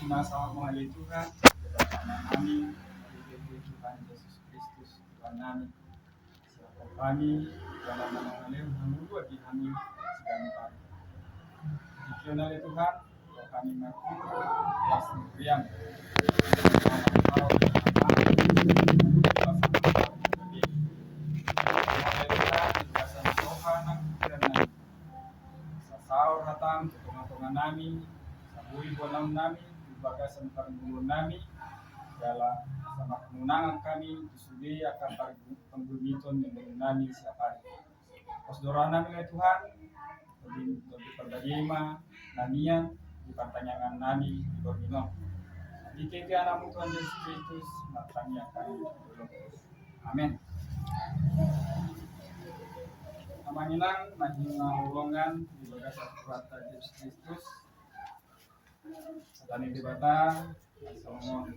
Masalah menghadiri Tuhan bersama kami dari Tuhan Yesus Kristus Tuhan kami. Siapa kami dalam mengalir menunggu di kami sedang pagi. Dikenal Tuhan, bahwa kami mengaku ya sendirian. Sahur hatang, tungan-tungan nami, sabui bonam nami, bagasan pargulun nami, dalam sama kemenangan kami disudi akan penggumiton yang nami siap hari. Posdora nami ya Tuhan, lebih perbagima, namian, di pertanyaan nami di Bornino. Di keke anakmu Tuhan Yesus Kristus, matanya kami dulu. Amin. Manginang mahina ulongan di bagasan kuasa Yesus Kristus. Tani dibata asomon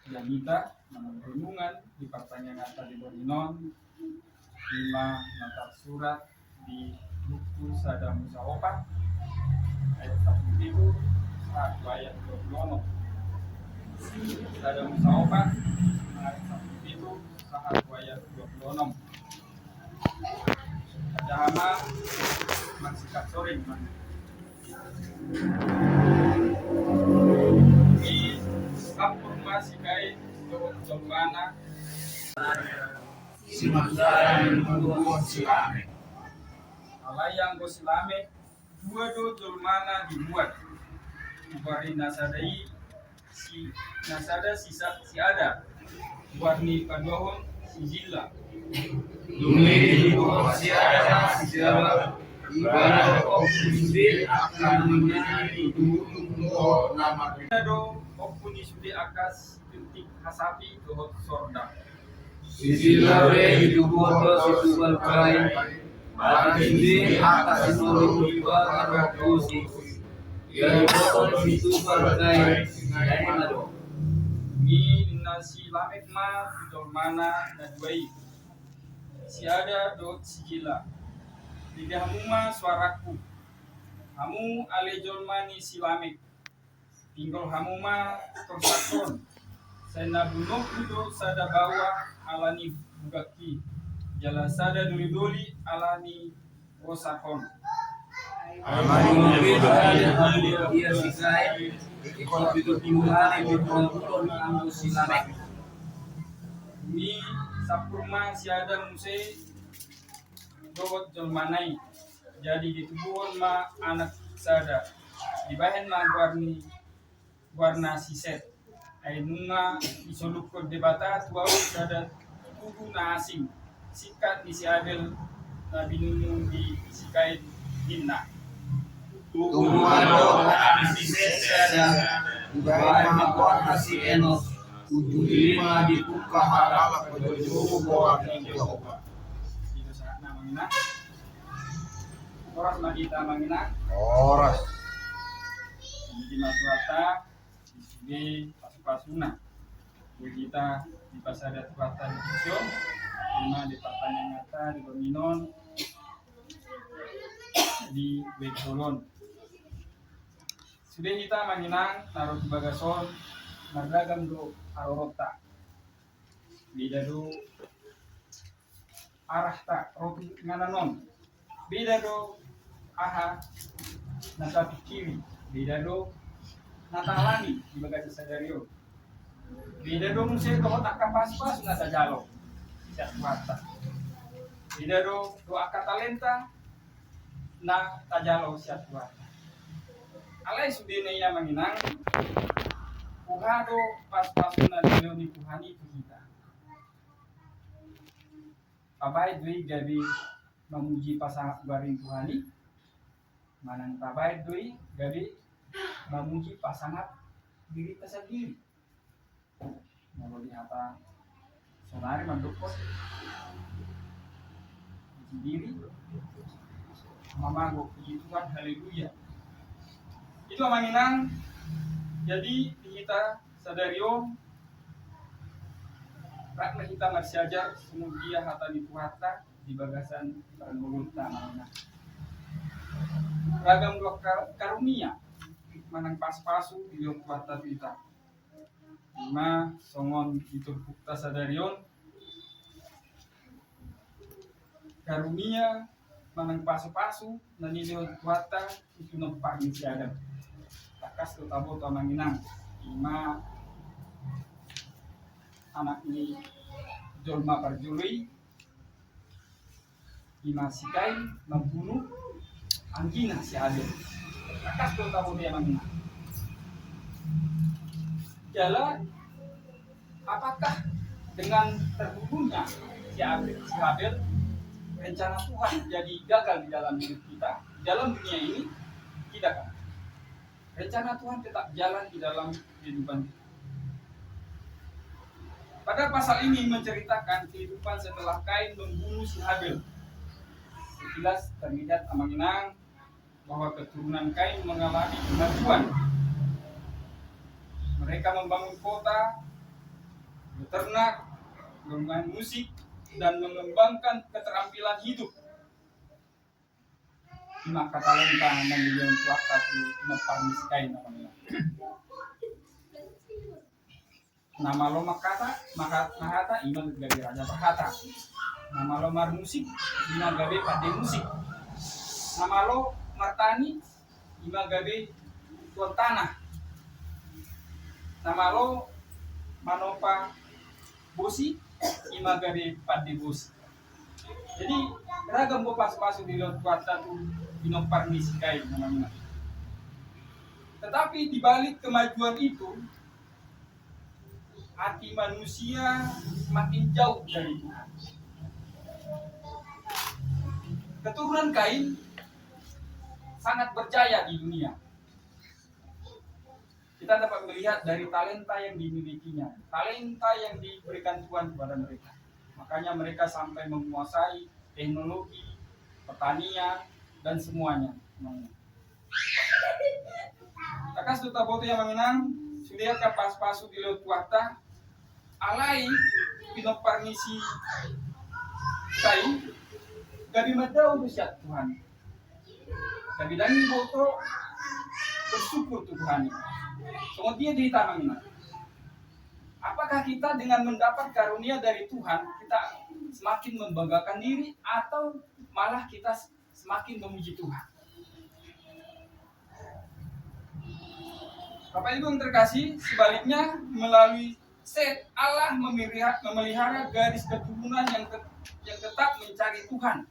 Yanita menuntungan di pertanyaan tadi Borinon 5 mata surat di buku Sada Musa Opat ayat 1 itu saat ayat 26 Sada Musa Opat ayat 1 itu saat ayat 26 Jahama masih kasoring di informasi kait Jomana si Magdalene menunggu silame. Alayang go silame dua do Jomana dibuat Ubari nasadai si nasada sisa si ada warni padohon si jilla Dumi ibu si ada si ada ibarat opusir akan menjadi dulu nama do opuni sude akas titik hasapi dohot sorda sisi lawe hidup bodoh situ berkain barang sendiri atas seluruh jiwa karokusi yang bodoh situ berkain dari mado mi nasi lamek ma dol mana nadwai si ada do sigila lidah hamuma suaraku hamu ale jolmani si lamek tinggal hamuma torsakon saya bunok itu sada bawa alani bugaki jala sada doli alani rosakon amani mobil ada dia sikai ikut itu timulan itu betul kamu silamek mi sapurma si ada muse dowot jolmanai jadi ditubuhon ma anak sada dibahen ma warna siset ay nunga isoluk ko debata tuaw sada tubuh na asing sikat di si Abel na binunung di sikait hinna Tumado si Sesa Ibarat makon si Enos 75 di buka harap berjumpa bahwa Jehovah. itu saat na mangina oras magita mangina Oras. di maturata di pasupasuna kita di pasada tuata di Kisio lima di pertanyaan nyata di Baminon di Bekolon sudah kita manginang naruh di bagason nagagam do arorota beda do arah tak roti ngananon beda do aha nasa kiri beda do natalani di bagasi sadario beda do musik do tak kapas-pas nasa jalo siap mata beda do akatalenta na tajalo siap mata alay sudine ya manginang puhado pas-pasun na dino ni puhani itu kita tabay dui gabi memuji pasang baring puhani manang tabay dui gabi memuji pasangat diri tersendiri mau dihata sonari mendukung sendiri mama go puji Tuhan haleluya itu manginang jadi kita sadario rak kita masih ajar kemudian hata di puhata di bagasan permulut tanah ragam dua karunia manang pas-pasu di kuata kita. Lima songon itu bukta sadarion karunia manang pasu-pasu nanilio kuata itu nompak ni siaga. Takas tu tabo tu manginang. Lima anak ini jolma perjuli. Lima sikai membunuh anggina si Adil. Takas tu tabo dia manginang. Jalan, apakah dengan terbunuhnya si Habel rencana Tuhan jadi gagal di dalam hidup kita, dalam dunia ini? Tidak kan? Rencana Tuhan tetap jalan di dalam kehidupan kita. Pada pasal ini menceritakan kehidupan setelah Kain membunuh si Habel. Sekilas terlihat amanginang bahwa keturunan Kain mengalami kemajuan. Mereka membangun kota, beternak, bermain musik, dan mengembangkan keterampilan hidup. Maka talenta dan milion kuasa itu mempanis Kain namanya. Nama lo Mahata iman gabe raja Mahata. Nama lo Mar musik iman gabe pade musik. Nama lo Martani iman gabe tuan tanah. Nama lo Manopa Bosi ima gabe pade bosi. Jadi ragam bo pas-pasu di lot kuata tu inompar misikai namanya. Tetapi di balik kemajuan itu hati manusia makin jauh dari Tuhan. Keturunan Kain sangat berjaya di dunia. Kita dapat melihat dari talenta yang dimilikinya, talenta yang diberikan Tuhan kepada mereka. Makanya mereka sampai menguasai teknologi, pertanian, dan semuanya. Takas tuta boto yang mengenang, sudah pas-pasu di laut kuata, alai pinoparnisi Kain, gabi madau bersyat Tuhan. Gabi dani boto bersyukur Tuhan. Soalnya dia cerita mengenai apakah kita dengan mendapat karunia dari Tuhan kita semakin membanggakan diri atau malah kita semakin memuji Tuhan? Bapak Ibu yang terkasih, sebaliknya melalui Set Allah memelihara garis keturunan yang tetap mencari Tuhan.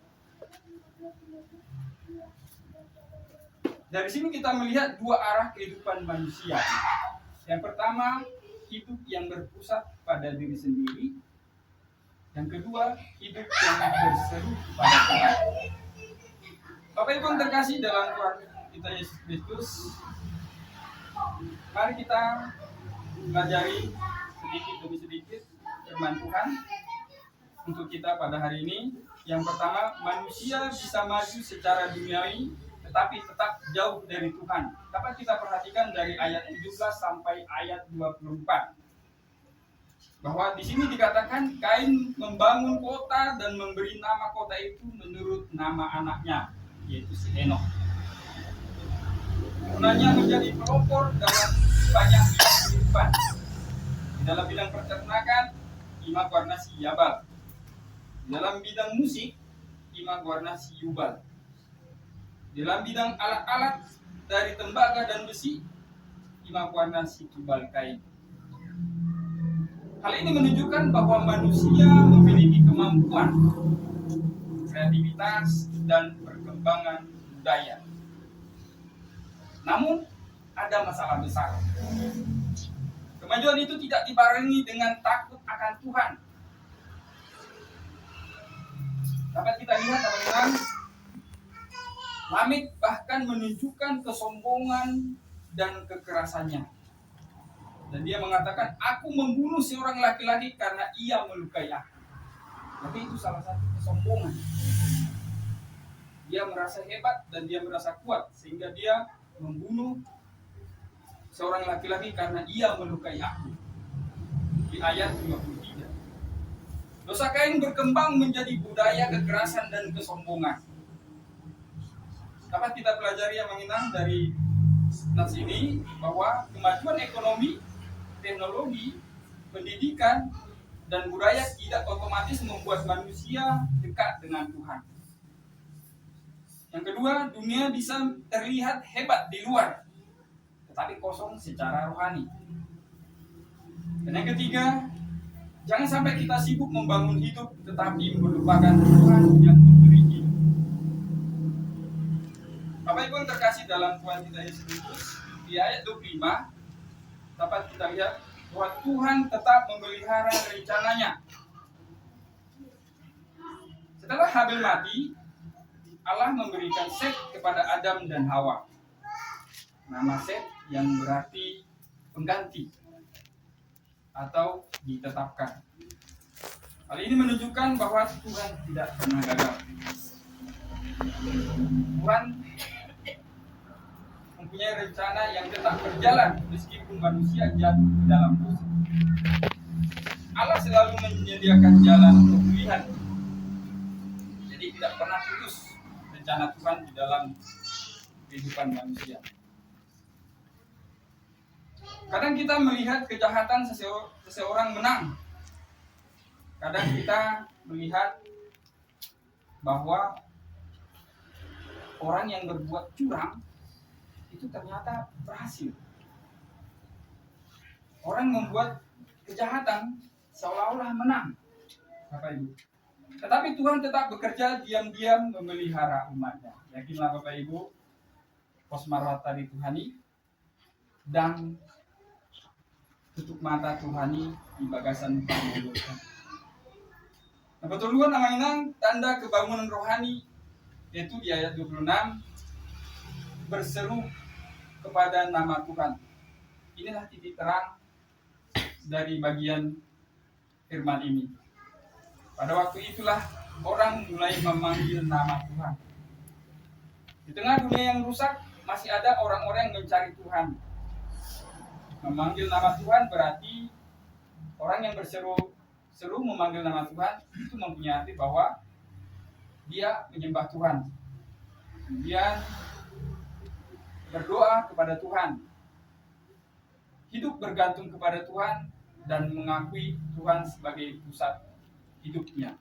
Dari sini kita melihat dua arah kehidupan manusia. Yang pertama, hidup yang berpusat pada diri sendiri. Yang kedua, hidup yang berseru pada Tuhan. Bapak Ibu yang terkasih dalam Tuhan kita Yesus Kristus, mari kita pelajari sedikit demi sedikit firman Tuhan untuk kita pada hari ini. Yang pertama, manusia bisa maju secara duniawi tetapi tetap jauh dari Tuhan. Dapat kita perhatikan dari ayat 17 sampai ayat 24. Bahwa di sini dikatakan Kain membangun kota dan memberi nama kota itu menurut nama anaknya, yaitu si Henokh. Gunanya menjadi pelopor dalam banyak bidang kehidupan. Di dalam bidang peternakan, Ima warna si Yabal. Di dalam bidang musik, Ima warna si Yubal. Dalam bidang alat-alat dari tembaga dan besi, Ima warna si Tubal Kain. Hal ini menunjukkan bahwa manusia memiliki kemampuan, kreativitas, dan perkembangan budaya. Namun, ada masalah besar. Kemajuan itu tidak dibarengi dengan takut akan Tuhan. Dapat kita lihat teman-teman, Lamik bahkan menunjukkan kesombongan dan kekerasannya. Dan dia mengatakan, aku membunuh seorang laki-laki karena ia melukai aku. Tapi itu salah satu kesombongan. Dia merasa hebat dan dia merasa kuat, sehingga dia membunuh seorang laki-laki karena ia melukai aku. Di ayat 23. Dosa Kain berkembang menjadi budaya kekerasan dan kesombongan. Dapat kita pelajari yang mengenang dari nas ini bahwa kemajuan ekonomi, teknologi, pendidikan, dan budaya tidak otomatis membuat manusia dekat dengan Tuhan. Yang kedua, dunia bisa terlihat hebat di luar, tetapi kosong secara rohani. Dan yang ketiga, jangan sampai kita sibuk membangun hidup tetapi melupakan Tuhan yang memberi hidup. Bapak Ibu yang terkasih dalam Tuhan kita Yesus Kristus, di ayat 25 dapat kita lihat bahwa Tuhan tetap memelihara rencananya. Setelah Habil mati, Allah memberikan Set kepada Adam dan Hawa. Nama Set yang berarti pengganti atau ditetapkan. Hal ini menunjukkan bahwa Tuhan tidak pernah gagal. Tuhan mempunyai rencana yang tetap berjalan meskipun manusia jatuh ke dalam dosa. Allah selalu menyediakan jalan pemulihan. Jadi tidak pernah putus rencana Tuhan di dalam kehidupan manusia. Kadang kita melihat kejahatan seseorang menang. Kadang kita melihat bahwa orang yang berbuat curang itu ternyata berhasil. Orang membuat kejahatan seolah-olah menang, Bapak Ibu. Tetapi Tuhan tetap bekerja diam-diam memelihara umatnya. Yakinlah Bapak Ibu, pos marwata Tuhani dan tutup mata Tuhani di bagasan panggilan. Nah, pertolongan amanah tanda kebangunan rohani yaitu di ayat 26 berseru kepada nama Tuhan. Inilah titik terang dari bagian firman ini. Pada waktu itulah orang mulai memanggil nama Tuhan. Di tengah dunia yang rusak masih ada orang-orang yang mencari Tuhan. Memanggil nama Tuhan berarti orang yang berseru memanggil nama Tuhan itu mempunyai arti bahwa dia menyembah Tuhan. Kemudian berdoa kepada Tuhan. Hidup bergantung kepada Tuhan dan mengakui Tuhan sebagai pusat hidupnya.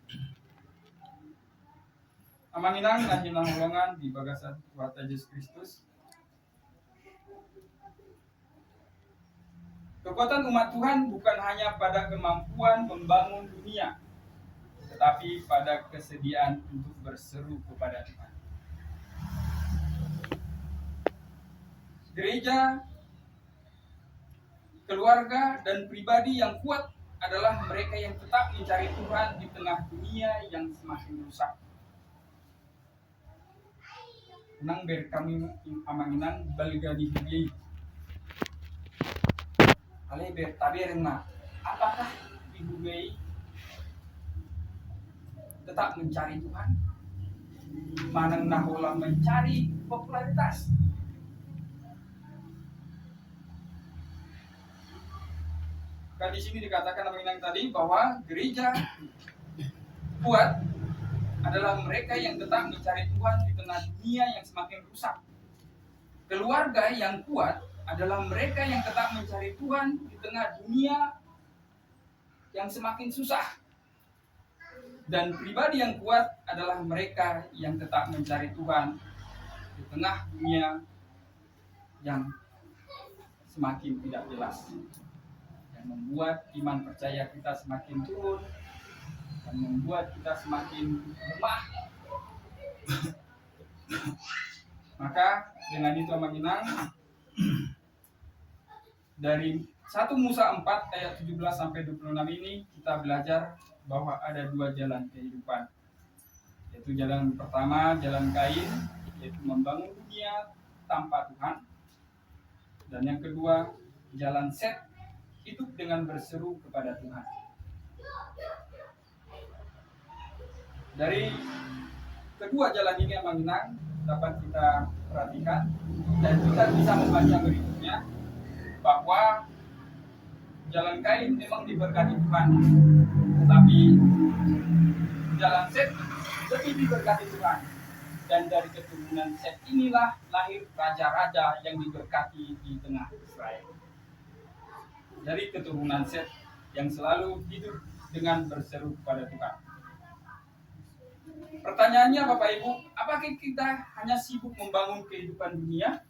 Amanginang nahinang holongan di bagasan Tuhan Yesus Kristus. Kekuatan umat Tuhan bukan hanya pada kemampuan membangun dunia, tetapi pada kesediaan untuk berseru kepada Tuhan. Gereja, keluarga, dan pribadi yang kuat adalah mereka yang tetap mencari Tuhan di tengah dunia yang semakin rusak. Nang ber kami amanginan balgani hubiyai. Ale ber tabirin na. Apakah di hubiyai tetap mencari Tuhan? Manang nahola mencari popularitas. Kan di sini dikatakan amanginan tadi bahwa gereja kuat adalah mereka yang tetap mencari Tuhan di tengah dunia yang semakin rusak. Keluarga yang kuat adalah mereka yang tetap mencari Tuhan di tengah dunia yang semakin susah. Dan pribadi yang kuat adalah mereka yang tetap mencari Tuhan di tengah dunia yang semakin tidak jelas. Yang membuat iman percaya kita semakin turun dan membuat kita semakin lemah. Maka dengan itu amanginang dari 1 Musa 4 ayat 17 sampai 26 ini kita belajar bahwa ada dua jalan kehidupan. Yaitu jalan pertama, jalan Kain, yaitu membangun dunia tanpa Tuhan. Dan yang kedua, jalan Set, hidup dengan berseru kepada Tuhan. Dari kedua jalan ini amanginang dapat kita perhatikan dan kita bisa membaca berikutnya bahwa jalan Kain memang diberkati Tuhan, tetapi jalan Set lebih diberkati Tuhan. dan dari keturunan Set inilah lahir raja-raja yang diberkati di tengah Israel. Dari keturunan Set yang selalu hidup dengan berseru kepada Tuhan. Pertanyaannya Bapak Ibu, apakah kita hanya sibuk membangun kehidupan dunia?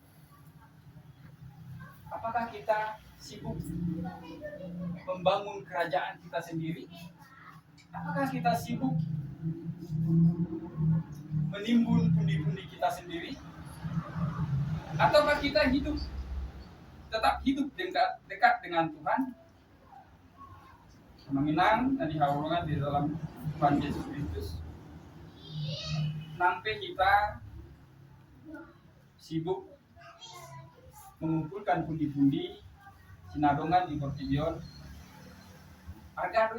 Apakah kita sibuk membangun kerajaan kita sendiri? Apakah kita sibuk menimbun pundi-pundi kita sendiri? Ataukah kita tetap hidup dekat dengan Tuhan? Mengenang dan dihaurkan di dalam Tuhan Yesus Kristus. Sampai kita sibuk mengumpulkan pundi-pundi sinadongan di Portibion. Harga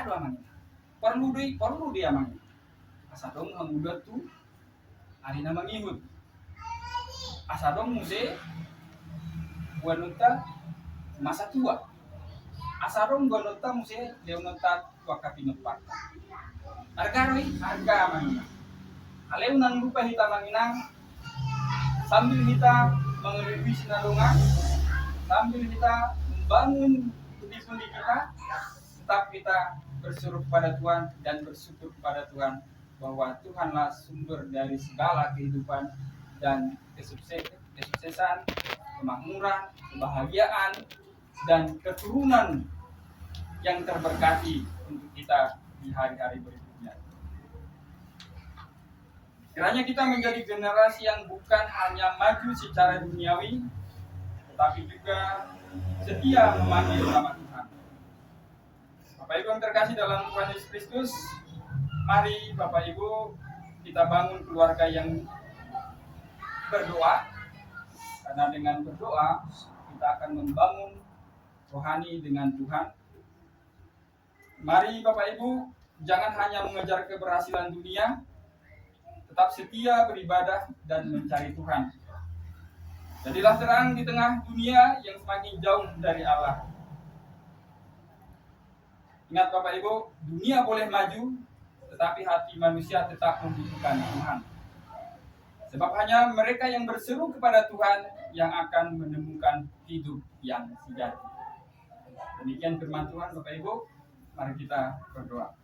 doa mangina. Perlu dia mangina. Asadong mangudot tu hari na mangihut. Asadong muse wanunta masa tua. Asadong wanunta muse leonota wakapinopat. Harga mangina. Aleu nang lupa kita manginang sambil kita mengelui sinadongan, sambil kita membangun pundi-pundi kita, tetap kita berseru kepada Tuhan dan bersyukur kepada Tuhan bahwa Tuhanlah sumber dari segala kehidupan dan kesuksesan, kemakmuran, kebahagiaan, dan keturunan yang terberkati untuk kita di hari-hari berikutnya. Kiranya kita menjadi generasi yang bukan hanya maju secara duniawi, tetapi juga setia memanggil nama Tuhan. Bapak Ibu yang terkasih dalam Tuhan Yesus Kristus, mari Bapak Ibu kita bangun keluarga yang berdoa, karena dengan berdoa kita akan membangun rohani dengan Tuhan. Mari Bapak Ibu jangan hanya mengejar keberhasilan dunia, tetap setia beribadah dan mencari Tuhan. Jadilah terang di tengah dunia yang semakin jauh dari Allah. Ingat Bapak Ibu, dunia boleh maju, tetapi hati manusia tetap membutuhkan Tuhan. Sebab hanya mereka yang berseru kepada Tuhan yang akan menemukan hidup yang sejati. Demikian firman Tuhan Bapak Ibu, mari kita berdoa.